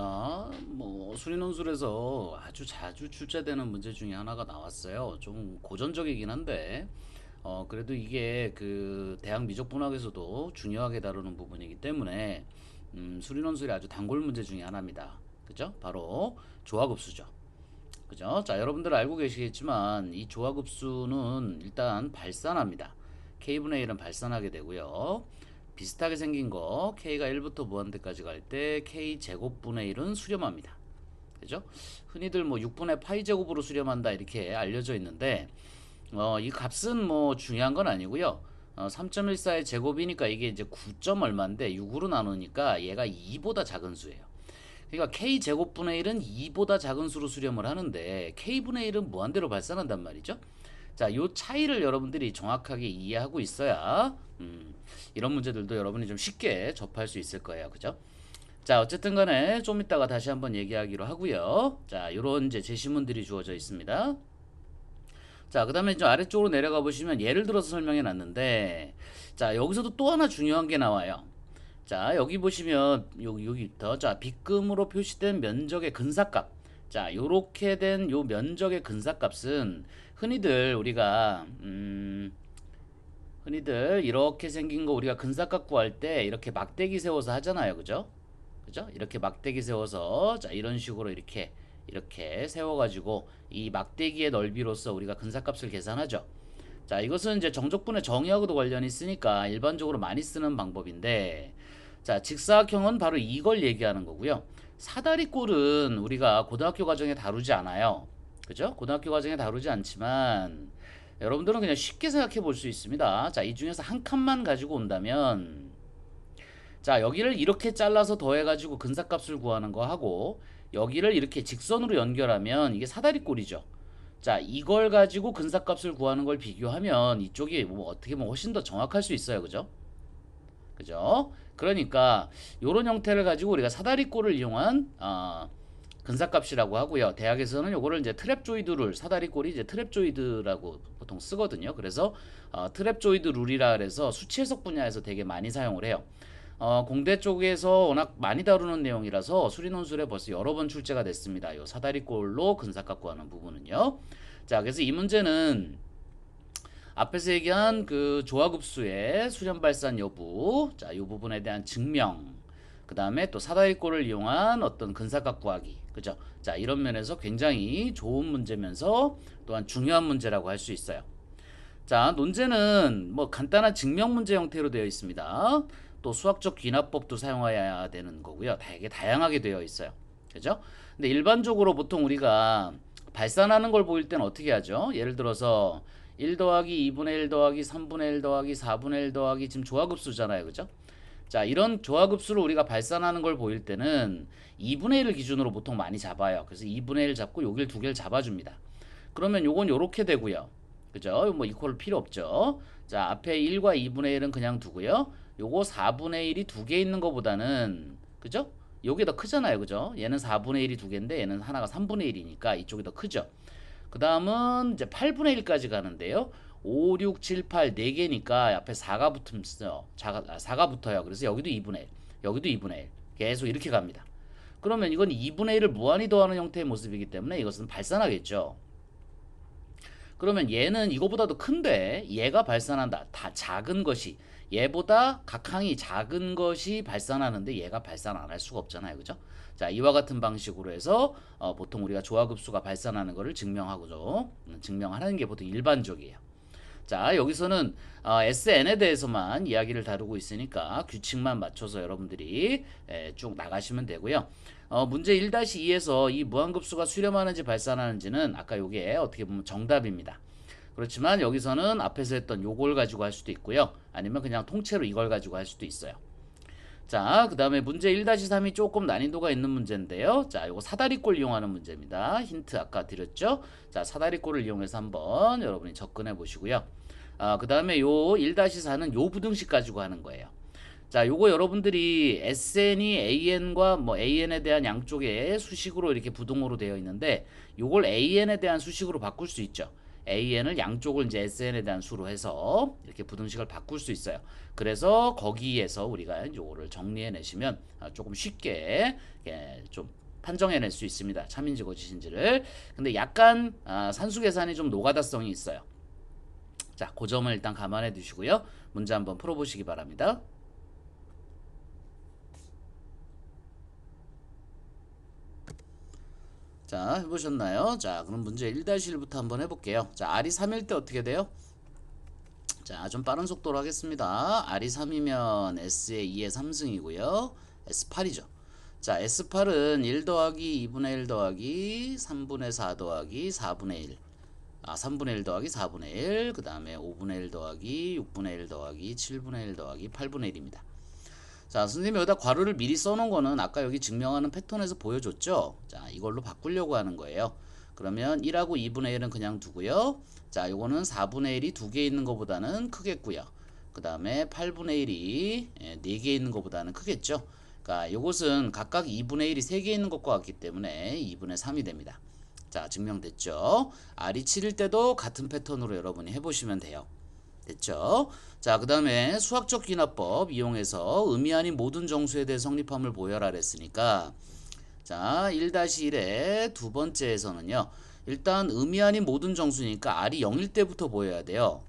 자, 뭐 수리논술에서 아주 자주 출제되는 문제 중에 하나가 나왔어요. 좀 고전적이긴 한데, 그래도 이게 그 대학 미적분학에서도 중요하게 다루는 부분이기 때문에 수리논술이 아주 단골 문제 중에 하나입니다. 그죠? 바로 조화급수죠. 그죠? 자, 여러분들 알고 계시겠지만 이 조화급수는 일단 발산합니다. k분의 1은 발산하게 되고요. 비슷하게 생긴 거 k가 1부터 무한대까지 갈 때 k제곱분의 1은 수렴합니다. 그죠? 흔히들 뭐 6분의 파이 제곱으로 수렴한다 이렇게 알려져 있는데 이 값은 뭐 중요한 건 아니고요. 3.14의 제곱이니까 이게 이제 9점 얼마인데 6으로 나누니까 얘가 2보다 작은 수예요. 그러니까 k제곱분의 1은 2보다 작은 수로 수렴을 하는데 k분의 1은 무한대로 발산한단 말이죠. 자, 요 차이를 여러분들이 정확하게 이해하고 있어야 이런 문제들도 여러분이 좀 쉽게 접할 수 있을 거예요. 그죠? 자, 어쨌든 간에 좀 이따가 다시 한번 얘기하기로 하고요. 자, 요런 이제 제시문들이 주어져 있습니다. 자, 그 다음에 좀 아래쪽으로 내려가 보시면 예를 들어서 설명해 놨는데, 자, 여기서도 또 하나 중요한 게 나와요. 자, 여기 보시면 여기부터 자, 빗금으로 표시된 면적의 근사값. 자, 요렇게 된 요 면적의 근사값은 흔히들 우리가 흔히들 이렇게 생긴 거 우리가 근사값 구할 때 이렇게 막대기 세워서 하잖아요. 그죠? 그죠? 이렇게 막대기 세워서 자, 이런 식으로 이렇게 세워 가지고 이 막대기의 넓이로서 우리가 근사값을 계산하죠. 자, 이것은 이제 정적분의 정의하고도 관련이 있으니까 일반적으로 많이 쓰는 방법인데, 자, 직사각형은 바로 이걸 얘기하는 거고요. 사다리꼴은 우리가 고등학교 과정에 다루지 않아요. 그죠? 고등학교 과정에 다루지 않지만 여러분들은 그냥 쉽게 생각해 볼 수 있습니다. 자, 이 중에서 한 칸만 가지고 온다면, 자, 여기를 이렇게 잘라서 더해가지고 근사값을 구하는 거 하고, 여기를 이렇게 직선으로 연결하면 이게 사다리꼴이죠. 자, 이걸 가지고 근사값을 구하는 걸 비교하면 이쪽이 뭐 어떻게 보면 훨씬 더 정확할 수 있어요. 그죠? 그죠? 그러니까 요런 형태를 가지고 우리가 사다리꼴을 이용한 근사값이라고 하고요. 대학에서는 요거를 이제 트랩조이드 룰, 사다리꼴이 이제 트랩조이드라고 보통 쓰거든요. 그래서 트랩조이드 룰이라 그래서 수치 해석 분야에서 되게 많이 사용을 해요. 공대 쪽에서 워낙 많이 다루는 내용이라서 수리논술에 벌써 여러 번 출제가 됐습니다. 요 사다리꼴로 근사값 구하는 부분은요. 자, 그래서 이 문제는 앞에서 얘기한 그 조화급수의 수렴 발산 여부, 자, 이 부분에 대한 증명, 그 다음에 또 사다리꼴을 이용한 어떤 근사값 구하기, 그죠? 자, 이런 면에서 굉장히 좋은 문제면서 또한 중요한 문제라고 할 수 있어요. 자, 논제는 뭐 간단한 증명 문제 형태로 되어 있습니다. 또 수학적 귀납법도 사용해야 되는 거고요. 되게 다양하게 되어 있어요. 그죠? 근데 일반적으로 보통 우리가 발산하는 걸 보일 때는 어떻게 하죠? 예를 들어서 1 더하기 2분의 1 더하기 3분의 1 더하기 4분의 1 더하기 지금 조화급수잖아요. 그죠? 자, 이런 조화급수를 우리가 발산하는 걸 보일 때는 2분의 1을 기준으로 보통 많이 잡아요. 그래서 2분의 1 잡고 여길 두 개를 잡아줍니다. 그러면 요건 요렇게 되고요. 그죠? 뭐 이퀄 필요 없죠. 자, 앞에 1과 2분의 1은 그냥 두고요. 요거 4분의 1이 두 개 있는 것보다는, 그죠? 요게 더 크잖아요. 그죠? 얘는 4분의 1이 두 개인데 얘는 하나가 3분의 1이니까 이쪽이 더 크죠. 그 다음은 이제 8분의 1까지 가는데요. 5, 6, 7, 8 4개니까 앞에 4가 붙으면서 4가 붙어요. 그래서 여기도 2분의 1, 여기도 2분의 1. 계속 이렇게 갑니다. 그러면 이건 2분의 1을 무한히 더하는 형태의 모습이기 때문에 이것은 발산하겠죠. 그러면 얘는 이거보다도 큰데 얘가 발산한다. 다 작은 것이 얘보다 각항이 작은 것이 발산하는데 얘가 발산 안 할 수가 없잖아요. 그죠? 자, 이와 같은 방식으로 해서 보통 우리가 조화급수가 발산하는 것을 증명하고죠. 증명하는 게 보통 일반적이에요. 자, 여기서는 SN에 대해서만 이야기를 다루고 있으니까 규칙만 맞춰서 여러분들이 쭉 나가시면 되고요. 문제 1-2에서 이 무한급수가 수렴하는지 발산하는지는 아까 요게 어떻게 보면 정답입니다. 그렇지만 여기서는 앞에서 했던 요걸 가지고 할 수도 있고요. 아니면 그냥 통째로 이걸 가지고 할 수도 있어요. 자, 그 다음에 문제 1-3이 조금 난이도가 있는 문제인데요. 자, 요거 사다리꼴 이용하는 문제입니다. 힌트 아까 드렸죠? 자, 사다리꼴을 이용해서 한번 여러분이 접근해 보시고요. 그 다음에 요 1-4는 요 부등식 가지고 하는 거예요. 자, 요거 여러분들이 SN이 AN과 뭐 AN에 대한 양쪽에 수식으로 이렇게 부동으로 되어 있는데 요걸 AN에 대한 수식으로 바꿀 수 있죠. AN을 양쪽을 이제 SN에 대한 수로 해서 이렇게 부등식을 바꿀 수 있어요. 그래서 거기에서 우리가 요거를 정리해 내시면 조금 쉽게 좀 판정해낼 수 있습니다. 참인지 거짓인지를. 근데 약간 산수 계산이 좀 노가다성이 있어요. 자, 그 점을 일단 감안해 두시고요. 문제 한번 풀어보시기 바랍니다. 자, 해보셨나요? 자, 그럼 문제 1-1부터 한번 해볼게요. 자, R이 3일 때 어떻게 돼요? 자, 좀 빠른 속도로 하겠습니다. R이 3이면 S의 2의 3승이고요. S8이죠. 자, S8은 1 더하기 2분의 1 더하기 3분의 4 더하기 4분의 1. 3분의 1 더하기 4분의 1. 그 다음에 5분의 1 더하기 6분의 1 더하기 7분의 1 더하기 8분의 1입니다. 자, 선생님이 여기다 괄호를 미리 써놓은 거는 아까 여기 증명하는 패턴에서 보여줬죠? 자, 이걸로 바꾸려고 하는 거예요. 그러면 1하고 2분의 1은 그냥 두고요. 자, 요거는 4분의 1이 2개 있는 것보다는 크겠고요. 그 다음에 8분의 1이 4개 있는 것보다는 크겠죠? 그러니까 요것은 각각 2분의 1이 3개 있는 것과 같기 때문에 2분의 3이 됩니다. 자, 증명됐죠? R이 7일 때도 같은 패턴으로 여러분이 해보시면 돼요. 됐죠? 자, 그 다음에 수학적 귀납법 이용해서 의미 아닌 모든 정수에 대해 성립함을 보여라 그랬으니까 자, 1-1의 두 번째에서는요. 일단 의미 아닌 모든 정수니까 R이 0일 때부터 보여야 돼요.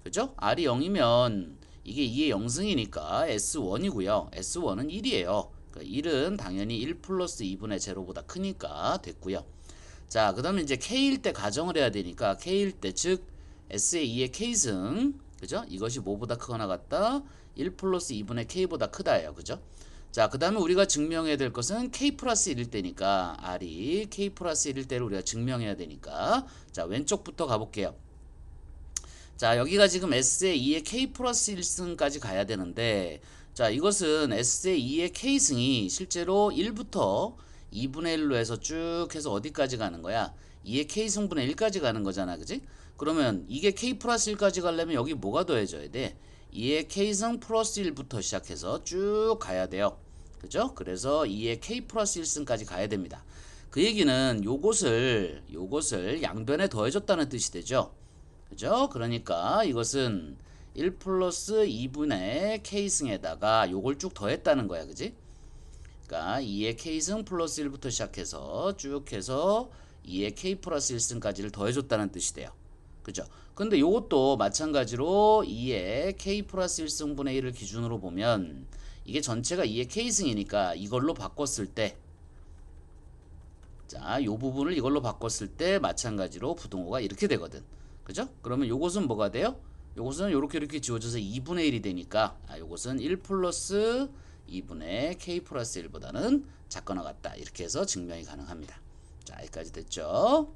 그죠? R이 0이면 이게 2의 0승이니까 S1이고요. S1은 1이에요. 그러니까 1은 당연히 1 플러스 2분의 제로보다 크니까 됐고요. 자, 그 다음에 이제 K일 때 가정을 해야 되니까 K일 때 즉 S의 2의 K승 그죠? 이것이 뭐보다 크거나 같다? 1 플러스 2분의 K보다 크다예요. 그죠? 자, 그 다음에 우리가 증명해야 될 것은 K 플러스 1일 때니까 R이 K 플러스 1일 때를 우리가 증명해야 되니까 자, 왼쪽부터 가볼게요. 자, 여기가 지금 S의 2의 K 플러스 1승까지 가야 되는데 자, 이것은 S의 2의 K승이 실제로 1부터 2분의 1로 해서 쭉 해서 어디까지 가는 거야? 2의 K승분의 1까지 가는 거잖아. 그지? 그러면 이게 K 플러스 1까지 가려면 여기 뭐가 더해져야 돼? 2의 K승 플러스 1부터 시작해서 쭉 가야 돼요. 그죠? 그래서 2의 K 플러스 1승까지 가야 됩니다. 그 얘기는 요것을 양변에 더해줬다는 뜻이 되죠. 그죠? 그러니까 이것은 1 플러스 2분의 K승에다가 요걸 쭉 더했다는 거야. 그지? 그러니까 2의 K승 플러스 1부터 시작해서 쭉 해서 2의 K 플러스 1승까지를 더해줬다는 뜻이 돼요. 그죠? 근데 요것도 마찬가지로 2의 K 플러스 1승분의 1을 기준으로 보면 이게 전체가 2의 K승이니까 이걸로 바꿨을 때 자, 요 부분을 이걸로 바꿨을 때 마찬가지로 부등호가 이렇게 되거든. 그죠? 그러면 요것은 뭐가 돼요? 요것은 이렇게 지워져서 2분의 1이 되니까 요것은 1 플러스 2분의 K 플러스 1보다는 작거나 같다. 이렇게 해서 증명이 가능합니다. 자, 여기까지 됐죠?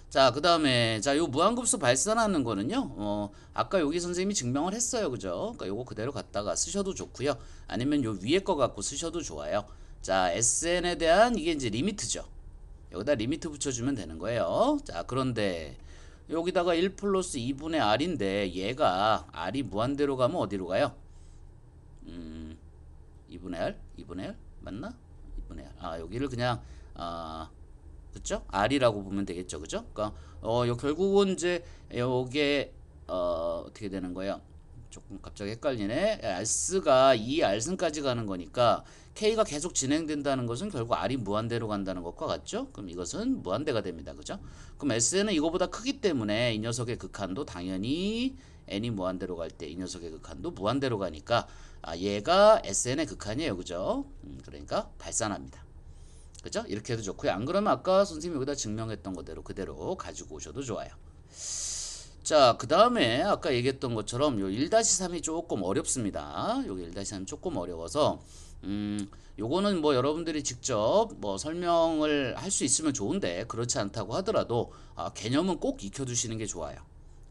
자, 그 다음에 요 무한급수 발산하는 거는요. 아까 여기 선생님이 증명을 했어요. 그죠? 그러니까 요거 그대로 갖다가 쓰셔도 좋고요. 아니면 요 위에 거 갖고 쓰셔도 좋아요. 자, SN에 대한 이게 이제 리미트죠. 여기다 리미트 붙여주면 되는 거예요. 자, 그런데 여기다가 1 플러스 2분의 R인데 얘가 R이 무한대로 가면 어디로 가요? 2분의 R? 2분의 R? 맞나? 2분의 R. 여기를 그냥 그쵸? R이라고 보면 되겠죠. 그죠? 그러니까 결국은 이제 요게 어떻게 되는 거예요? 조금 갑자기 헷갈리네. S가 2R승까지 가는 거니까 K가 계속 진행된다는 것은 결국 R이 무한대로 간다는 것과 같죠? 그럼 이것은 무한대가 됩니다. 그죠? 그럼 S는 이거보다 크기 때문에 이 녀석의 극한도 당연히 N이 무한대로 갈 때 이 녀석의 극한도 무한대로 가니까 얘가 SN의 극한이에요. 그죠? 그러니까 발산합니다. 그죠? 이렇게 해도 좋고요. 안 그러면 아까 선생님이 여기다 증명했던 거대로 그대로 가지고 오셔도 좋아요. 자, 그 다음에 아까 얘기했던 것처럼 요 1-3이 조금 어렵습니다. 여기 1-3이 조금 어려워서 요거는 뭐 여러분들이 직접 뭐 설명을 할 수 있으면 좋은데 그렇지 않다고 하더라도 개념은 꼭 익혀두시는 게 좋아요.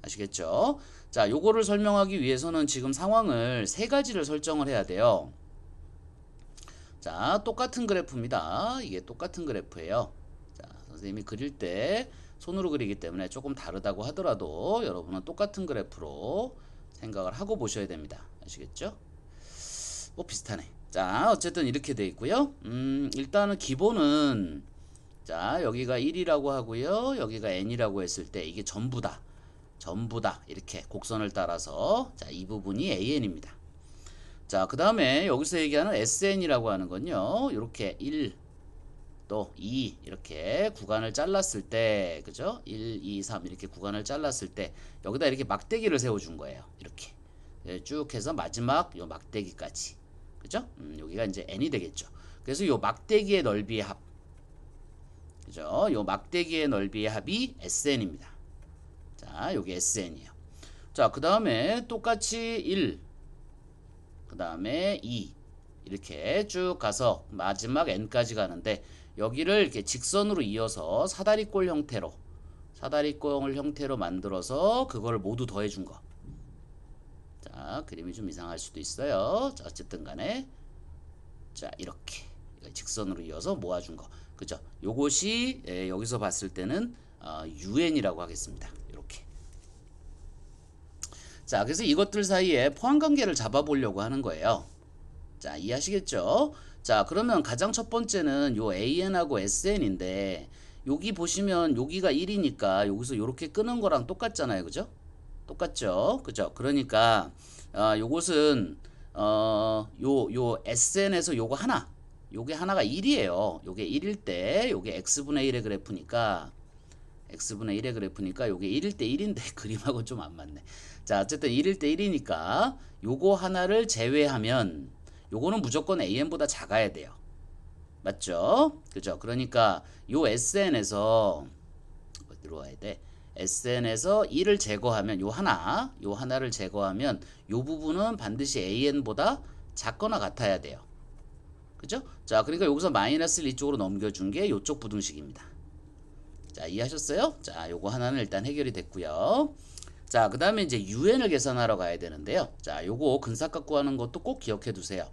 아시겠죠? 자, 요거를 설명하기 위해서는 지금 상황을 세 가지를 설정을 해야 돼요. 자, 똑같은 그래프입니다. 이게 똑같은 그래프예요. 자, 선생님이 그릴 때 손으로 그리기 때문에 조금 다르다고 하더라도 여러분은 똑같은 그래프로 생각을 하고 보셔야 됩니다. 아시겠죠? 뭐 비슷하네. 자, 어쨌든 이렇게 돼 있고요. 일단은 기본은 자, 여기가 1이라고 하고요. 여기가 n이라고 했을 때 이게 전부다. 전부다. 이렇게 곡선을 따라서 자, 이 부분이 an입니다. 자, 그 다음에 여기서 얘기하는 sn이라고 하는 건요. 이렇게 1, 또 2 이렇게 구간을 잘랐을 때, 그죠? 1, 2, 3 이렇게 구간을 잘랐을 때 여기다 이렇게 막대기를 세워준 거예요. 이렇게 쭉 해서 마지막 요 막대기까지, 그죠? 여기가 이제 n이 되겠죠. 그래서 요 막대기의 넓이의 합, 그죠? 요 막대기의 넓이의 합이 sn입니다. 자, 요게 sn이에요. 자, 그 다음에 똑같이 1, 그 다음에 2 이렇게 쭉 가서 마지막 n까지 가는데 여기를 이렇게 직선으로 이어서 사다리꼴 형태로 만들어서 그거를 모두 더해준 거. 자, 그림이 좀 이상할 수도 있어요. 자, 어쨌든 간에 자, 이렇게 직선으로 이어서 모아준 거. 그죠? 요것이 여기서 봤을 때는 un이라고 하겠습니다. 이렇게. 자, 그래서 이것들 사이에 포함관계를 잡아보려고 하는 거예요. 자, 이해하시겠죠? 자, 그러면 가장 첫 번째는 요 AN하고 SN인데 여기 보시면 여기가 1이니까 여기서 이렇게 끄는 거랑 똑같잖아요. 그죠? 똑같죠? 그죠? 그러니까 요것은 요 SN에서 요거 하나, 요게 하나가 1이에요. 요게 1일 때 요게 x분의 1의 그래프니까 x분의 1의 그래프니까 요게 1일 때 1인데 그림하고 좀 안 맞네. 자, 어쨌든 1일 때 1이니까 요거 하나를 제외하면 요거는 무조건 AN보다 작아야 돼요. 맞죠? 그죠? 그러니까 요 SN에서 어디로 와야 돼? SN에서 1을 제거하면 요 하나를 제거하면 요 부분은 반드시 AN보다 작거나 같아야 돼요. 그죠? 자, 그러니까 여기서 마이너스를 이쪽으로 넘겨준 게 요쪽 부등식입니다. 자, 이해하셨어요? 자, 요거 하나는 일단 해결이 됐고요. 자, 그 다음에 이제 UN을 계산하러 가야 되는데요. 자, 요거 근사각 구하는 것도 꼭 기억해 두세요.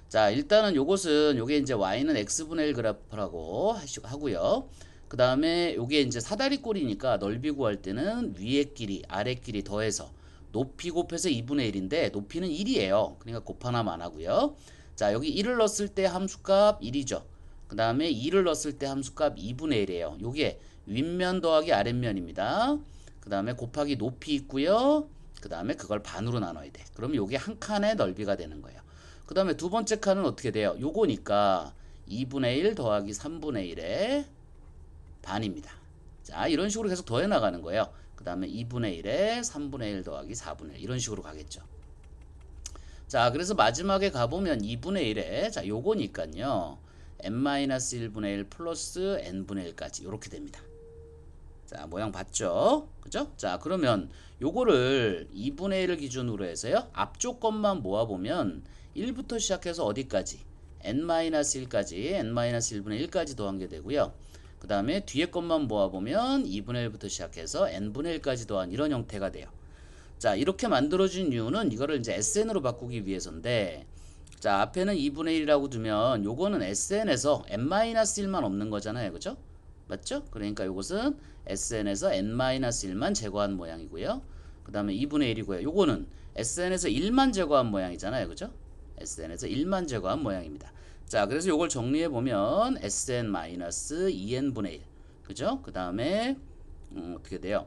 자, 일단은 요것은 요게 이제 y는 x분의 1 그래프라고 하고요. 그 다음에 요게 이제 사다리꼴이니까 넓이 구할 때는 위의 길이 아래 길이 더해서 높이 곱해서 2분의 1인데 높이는 1이에요. 그러니까 곱하나만 하고요. 자, 여기 1을 넣었을 때 함수값 1이죠. 그 다음에 2를 넣었을 때 함수값 2분의 1이에요. 요게 윗면 더하기 아랫면입니다. 그 다음에 곱하기 높이 있고요. 그 다음에 그걸 반으로 나눠야 돼. 그럼 요게 한 칸의 넓이가 되는 거예요. 그 다음에 두 번째 칸은 어떻게 돼요? 요거니까 2분의 1 더하기 3분의 1의 반입니다. 자, 이런 식으로 계속 더해 나가는 거예요. 그 다음에 2분의 1에 3분의 1 더하기 4분의 1 이런 식으로 가겠죠. 자, 그래서 마지막에 가보면 2분의 1에 자, 요거니까요. n-1분의 1 플러스 n분의 1까지 이렇게 됩니다. 자, 모양 봤죠? 그죠? 자, 그러면 요거를 2분의 1을 기준으로 해서요. 앞쪽 것만 모아보면 1부터 시작해서 어디까지? n-1까지, n-1분의 1까지 더한 게 되고요. 그 다음에 뒤에 것만 모아보면 2분의 1부터 시작해서 n분의 1까지 더한 이런 형태가 돼요. 자, 이렇게 만들어진 이유는 이거를 이제 SN으로 바꾸기 위해서인데, 자, 앞에는 2분의 1이라고 두면 요거는 SN에서 n-1만 없는 거잖아요. 그죠? 맞죠? 그러니까 요것은 SN에서 n-1만 제거한 모양이고요. 그 다음에 2분의 1이고요. 요거는 SN에서 1만 제거한 모양이잖아요. 그죠? SN에서 1만 제거한 모양입니다. 자, 그래서 요걸 정리해 보면 SN-2n분의 1. 그죠? 그 다음에 어떻게 돼요?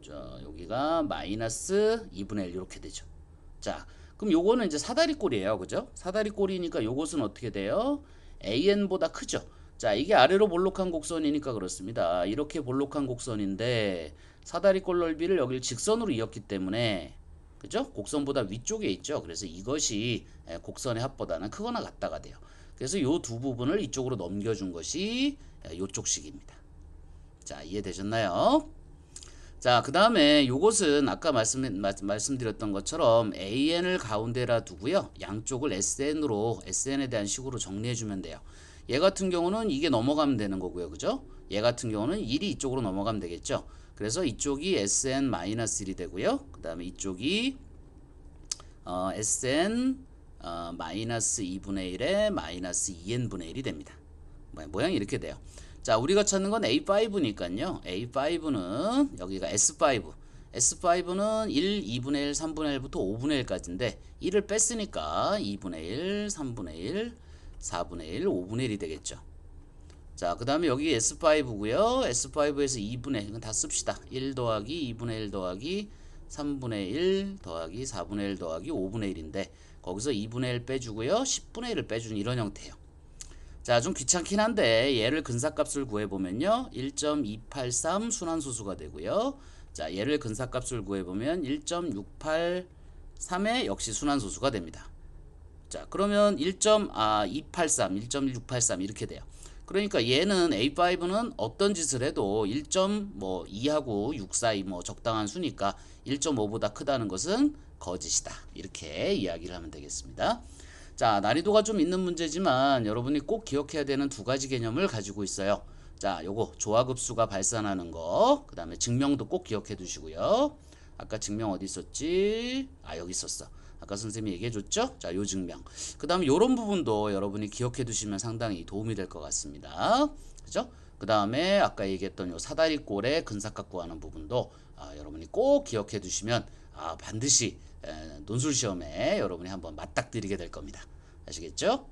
자, 여기가 마이너스 2분의 1 이렇게 되죠. 자, 그럼 요거는 이제 사다리꼴이에요. 그죠? 사다리꼴이니까 요것은 어떻게 돼요? AN보다 크죠? 자, 이게 아래로 볼록한 곡선이니까 그렇습니다. 이렇게 볼록한 곡선인데 사다리꼴 넓이를 여기를 직선으로 이었기 때문에 그죠? 곡선보다 위쪽에 있죠. 그래서 이것이 곡선의 합보다는 크거나 같다가 돼요. 그래서 요 두 부분을 이쪽으로 넘겨준 것이 요쪽 식입니다. 자, 이해되셨나요? 자, 그 다음에 요것은 아까 말씀드렸던 것처럼 AN을 가운데라 두고요. 양쪽을 SN에 대한 식으로 정리해주면 돼요. 얘 같은 경우는 이게 넘어가면 되는 거고요. 그죠? 얘 같은 경우는 1이 이쪽으로 넘어가면 되겠죠. 그래서 이쪽이 SN-1이 되고요. 그 다음에 이쪽이 SN-2분의 1에 마이너스 2n분의 1이 됩니다. 모양이 이렇게 돼요. 자, 우리가 찾는 건 A5니까요. A5는 여기가 S5. S5는 1, 2분의 1, 3분의 1부터 5분의 1까지인데 1을 뺐으니까 2분의 1, 3분의 1, 4분의 1, 5분의 1이 되겠죠. 자, 그 다음에 여기 S5고요. S5에서 2분의, 이건 다 씁시다. 1 더하기 2분의 1 더하기 3분의 1 더하기 4분의 1 더하기 5분의 1인데 거기서 2분의 1 빼주고요. 10분의 1을 빼주는 이런 형태예요. 자, 좀 귀찮긴 한데 얘를 근사값을 구해보면요. 1.283 순환소수가 되고요. 자, 얘를 근사값을 구해보면 1.683의 역시 순환소수가 됩니다. 자, 그러면 1.283, 1.683 이렇게 돼요. 그러니까 얘는 A5는 어떤 짓을 해도 1.2하고 6 사이 뭐 적당한 수니까 1.5보다 크다는 것은 거짓이다. 이렇게 이야기를 하면 되겠습니다. 자, 난이도가 좀 있는 문제지만 여러분이 꼭 기억해야 되는 두 가지 개념을 가지고 있어요. 자, 요거 조화급수가 발산하는 거, 그 다음에 증명도 꼭 기억해 두시고요. 아까 증명 어디 있었지? 아, 여기 있었어. 아까 선생님이 얘기해 줬죠? 자, 요 증명. 그 다음에 요런 부분도 여러분이 기억해 두시면 상당히 도움이 될 것 같습니다. 그죠? 그 다음에 아까 얘기했던 요 사다리꼴의 근사값 구하는 부분도 여러분이 꼭 기억해 두시면 반드시 논술 시험에 여러분이 한번 맞닥뜨리게 될 겁니다. 아시겠죠?